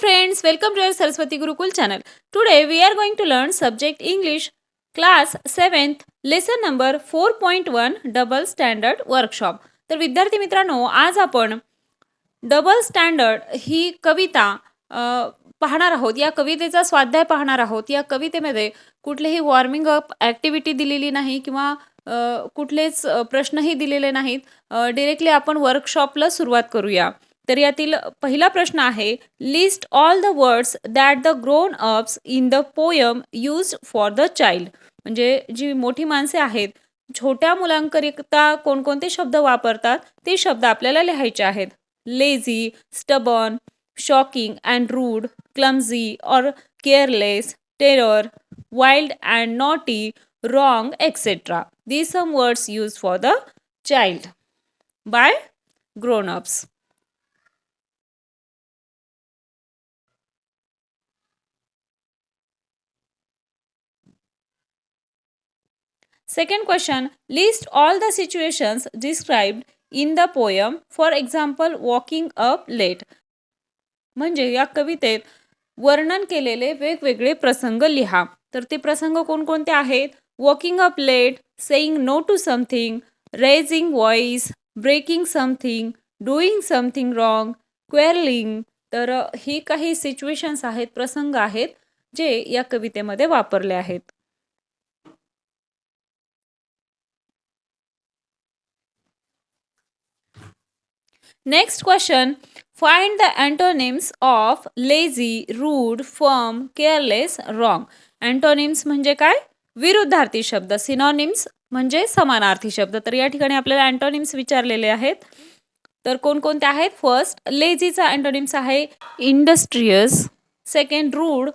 friends, welcome to our Saraswati Gurukul channel. Today we are going to learn subject English class 7th lesson number 4.1 double standard workshop. तर विद्यार्थी मित्रांनो, आज आपण double standard ही कविता पाहणार आहोत. या कवितेचा स्वाध्याय पाहणार आहोत. या कवितेमध्ये कुठलेही वॉर्मिंग अप ॲक्टिव्हिटी दिलेली नाही किंवा कुठलेच प्रश्नही दिलेले नाहीत. डायरेक्टली आपण वर्कशॉपला सुरुवात करूया. तर यातील पहिला प्रश्न आहे, list all the words that the grown ups in the poem used for the child. म्हणजे जी मोठी माणसे आहेत, छोट्या मुलांकरिता कोणकोणते शब्द वापरतात ते शब्द आपल्याला लिहायचे आहेत. Lazy, stubborn, shocking and rude, clumsy और careless, terror, wild and naughty, wrong, etc. These some words used for the child by grown-ups. Second question, list all the situations described in the poem. For example, walking up late. म्हणजे या कवितेत वर्णन केलेले वेगवेगळे प्रसंग लिहा. तर ते प्रसंग कोणकोणते आहेत? Walking up late, saying no to something, raising voice, breaking something, doing something wrong, quarrelling. तर ही काही सिच्युएशन्स आहेत, प्रसंग आहेत जे या कवितेमध्ये वापरले आहेत. Next question, find the antonyms of lazy, rude, firm, careless, wrong. Antonyms म्हणजे काय? विरुद्धार्थी शब्द. सिनॉनिम्स म्हणजे समानार्थी शब्द. तर या ठिकाणी आपल्याला अँटोनिम्स विचारलेले आहेत. तर कोणकोणते आहेत? फर्स्ट, लेझीचा अँटोनिम्स आहे इंडस्ट्रियस. सेकंड, रूड,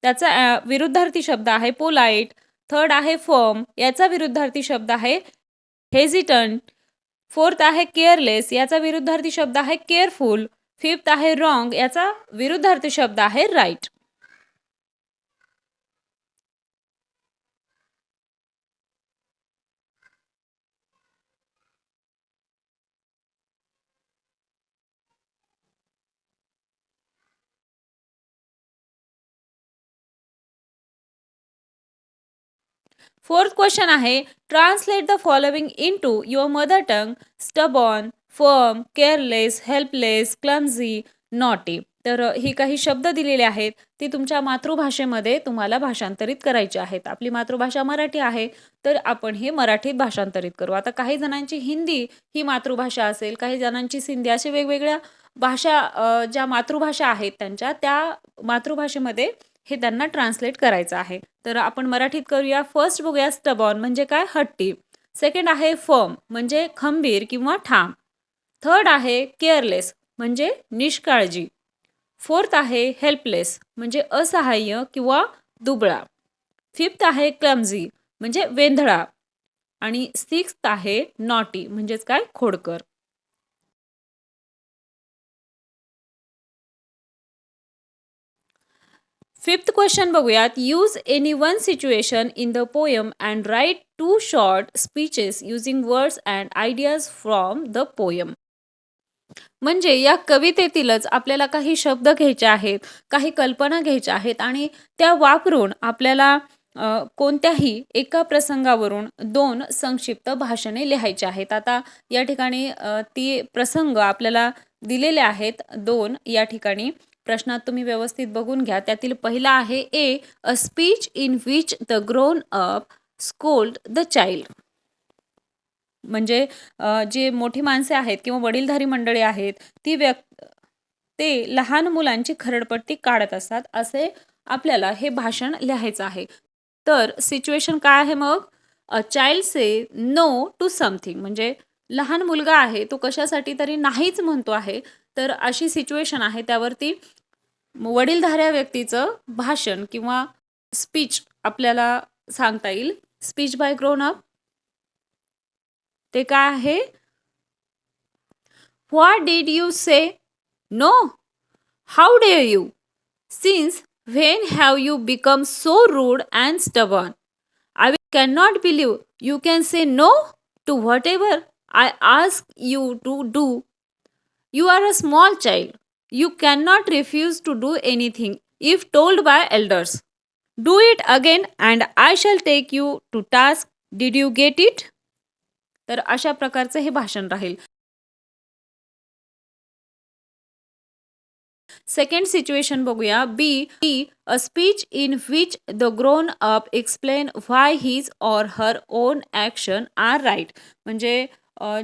त्याचा विरुद्धार्थी शब्द आहे पोलाइट. थर्ड आहे फर्म, याचा विरुद्धार्थी शब्द आहे हेजिटंट. फोर्थ आहे केअरलेस, याचा विरुद्धार्थी शब्द आहे केअरफुल. फिफ्थ आहे रॉंग, याचा विरुद्धार्थी शब्द आहे राईट. फोर्थ क्वेश्चन आहे, translate the following into your mother tongue. Stubborn, firm, careless, helpless, clumsy, naughty. तर ही काही शब्द दिलेले आहेत, ती तुमच्या मातृभाषेमध्ये तुम्हाला भाषांतरित करायची आहेत. आपली मातृभाषा मराठी आहे, तर आपण हे मराठीत भाषांतरित करू. आता काही जणांची हिंदी ही मातृभाषा असेल, काही जणांची सिंधी, अशा वेगवेगळ्या भाषा ज्या मातृभाषा आहेत त्यांच्या, त्या मातृभाषेमध्ये हे त्यांना ट्रान्सलेट करायचं आहे. तर आपण मराठीत करूया. फर्स्ट बघूया, स्टबॉर्न म्हणजे काय? हट्टी. सेकंड आहे फर्म म्हणजे खंबीर किंवा ठाम. थर्ड आहे केअरलेस म्हणजे निष्काळजी. फोर्थ आहे हेल्पलेस म्हणजे असहाय्य किंवा दुबळा. फिफ्थ आहे क्लमझी म्हणजे वेंधळा. आणि सिक्स्थ आहे नॉटी म्हणजेच काय? खोडकर. फिफ्थ क्वेश्चन बघूयात. Use any one situation in the poem and write 2 short speeches using words and ideas from the poem. म्हणजे या कवितेतीलच आपल्याला काही शब्द घ्यायचे आहेत, काही कल्पना घ्यायच्या आहेत आणि त्या वापरून आपल्याला कोणत्याही एका प्रसंगावरून 2 संक्षिप्त भाषणे लिहायची आहेत. आता या ठिकाणी ती प्रसंग आपल्याला दिलेले आहेत 2. या ठिकाणी प्रश्नात तुम्ही व्यवस्थित बघून घ्या. त्यातील पहिला आहे अ speech in which the grown up scold the child. म्हणजे जे मोठी माणसे आहेत किंवा वडीलधारी मंडळी आहेत, ते लहान मुलांची खरडपट्टी काढत असतात, असे आपल्याला हे भाषण लिहायचं आहे. तर सिच्युएशन काय आहे मग? A child say no to something म्हणजे लहान मुलगा आहे, तो कशासाठी तरी नाहीच म्हणतो आहे. तर अशी सिच्युएशन आहे, त्यावरती वडीलधाऱ्या व्यक्तीचं भाषण किंवा स्पीच आपल्याला सांगता येईल. स्पीच बाय ग्रोन अप ते काय आहे? What did you say? No. How dare you? Since when have you become so rude and stubborn? I cannot believe you can say no to whatever I ask you to do. You are a small child. You cannot refuse to do anything if told by elders. Do it again and I shall take you to task. Did you get it? तर अशा प्रकारचं हे भाषण राहील. Second situation बघूया. B, a speech in which the grown up explain why his or her own action are right. म्हणजे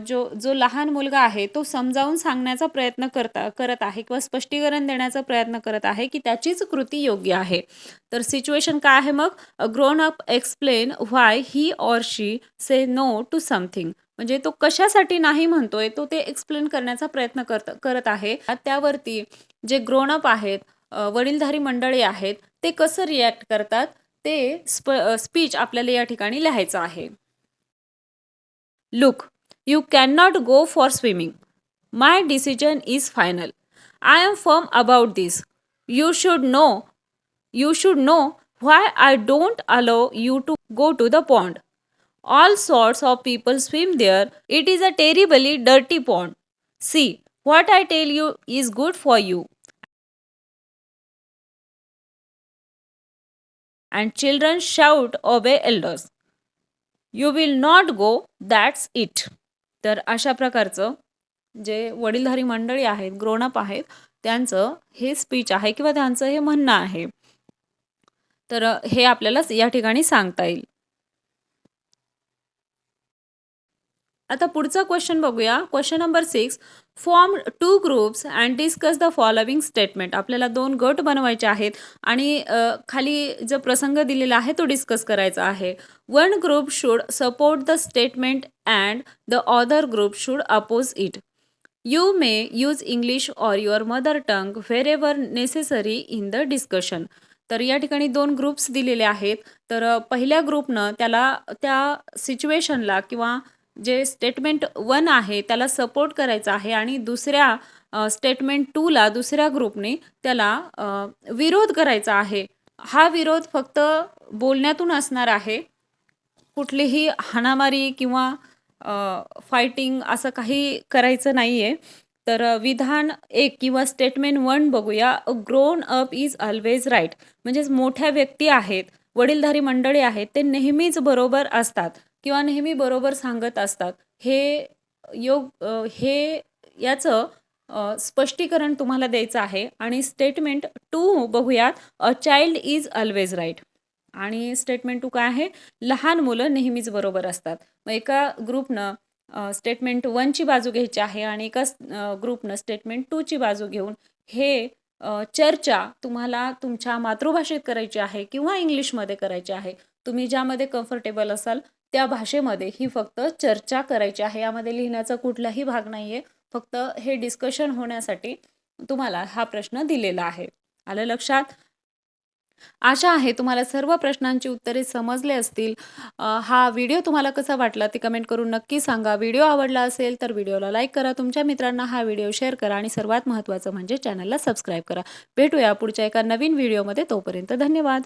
जो लहान मुलगा आहे तो समजावून सांगण्याचा प्रयत्न करत आहे किंवा स्पष्टीकरण देण्याचा प्रयत्न करत आहे की त्याचीच कृती योग्य आहे. तर सिच्युएशन काय आहे मग? A grown up explain why he or she say no to something. म्हणजे तो कशासाठी नाही म्हणतोय तो ते एक्सप्लेन करण्याचा प्रयत्न करत आहे. त्यावरती जे ग्रोन अप आहेत, वडीलधारी मंडळी आहेत, ते कसं रिॲक्ट करतात ते स्पीच आपल्याला या ठिकाणी लिहायचं आहे. Look, you cannot go for swimming. My decision is final. I am firm about this. You should know you should know why I don't allow you to go to the pond. All sorts of people swim there. It is a terribly dirty pond. See, what I tell you is good for you. And children shout, obey elders. You will not go, that's it. तर अशा प्रकारचं जे वडीलधारी मंडळी आहेत, grown up आहेत, त्यांचं हे speech आहे किंवा त्यांचं हे म्हणणं आहे. तर हे आपल्याला या ठिकाणी सांगता येईल. आता पुढचा क्वेश्चन बघूया. Question number 6. Form 2 groups and discuss the following statement. आपल्याला 2 गट बनवायचे आहेत आणि खाली जो प्रसंग दिलेला आहे तो डिस्कस करायचा आहे. One group should support the statement and the other group should oppose it. You may use English or your mother tongue wherever necessary in the discussion. तर या ठिकाणी 2 ग्रुप्स दिलेले आहेत. तर पहिल्या ग्रुपनं त्याला त्या सिच्युएशनला किंवा जे स्टेटमेंट 1 आहे त्याला सपोर्ट करायचा आहे आणि दुसऱ्या स्टेटमेंट 2ला दुसऱ्या ग्रुपने त्याला विरोध करायचा आहे. हा विरोध फक्त बोलण्यातून असणार आहे. कुठलीही हाणामारी किंवा फायटिंग असं काही करायचं नाही आहे. तर विधान 1 किंवा स्टेटमेंट 1 बघूया. A grown up is always right. म्हणजेच मोठ्या व्यक्ती आहेत, वडीलधारी मंडळी आहेत, ते नेहमीच बरोबर असतात किंवा नेहमी बरोबर सांगत असतात. हे याचं स्पष्टीकरण तुम्हाला द्यायचं आहे. आणि स्टेटमेंट 2 बघूयात. A child is always right. आणि स्टेटमेंट 2 काय आहे? लहान मुलं नेहमीच बरोबर असतात. मग एका ग्रुपनं स्टेटमेंट 1ची बाजू घ्यायची आहे आणि एका ग्रुपनं स्टेटमेंट 2ची बाजू घेऊन हे चर्चा तुम्हाला तुमच्या मातृभाषेत करायची आहे किंवा इंग्लिशमध्ये करायची आहे. तुम्ही ज्यामध्ये कम्फर्टेबल असाल त्या भाषेमध्ये ही फक्त चर्चा करायची आहे. यामध्ये लिहिण्याचा कुठलाही भाग नाही आहे. फक्त हे डिस्कशन होण्यासाठी तुम्हाला हा प्रश्न दिलेला आहे. आलं लक्षात? आशा आहे तुम्हाला सर्व प्रश्नांची उत्तरे समजले असतील. हा व्हिडिओ तुम्हाला कसा वाटला ते कमेंट करून नक्की सांगा. व्हिडिओ आवडला असेल तर व्हिडिओला लाईक करा, तुमच्या मित्रांना हा व्हिडिओ शेअर करा आणि सर्वात महत्त्वाचं म्हणजे चॅनलला सबस्क्राईब करा. भेटूया पुढच्या एका नवीन व्हिडिओमध्ये. तोपर्यंत धन्यवाद.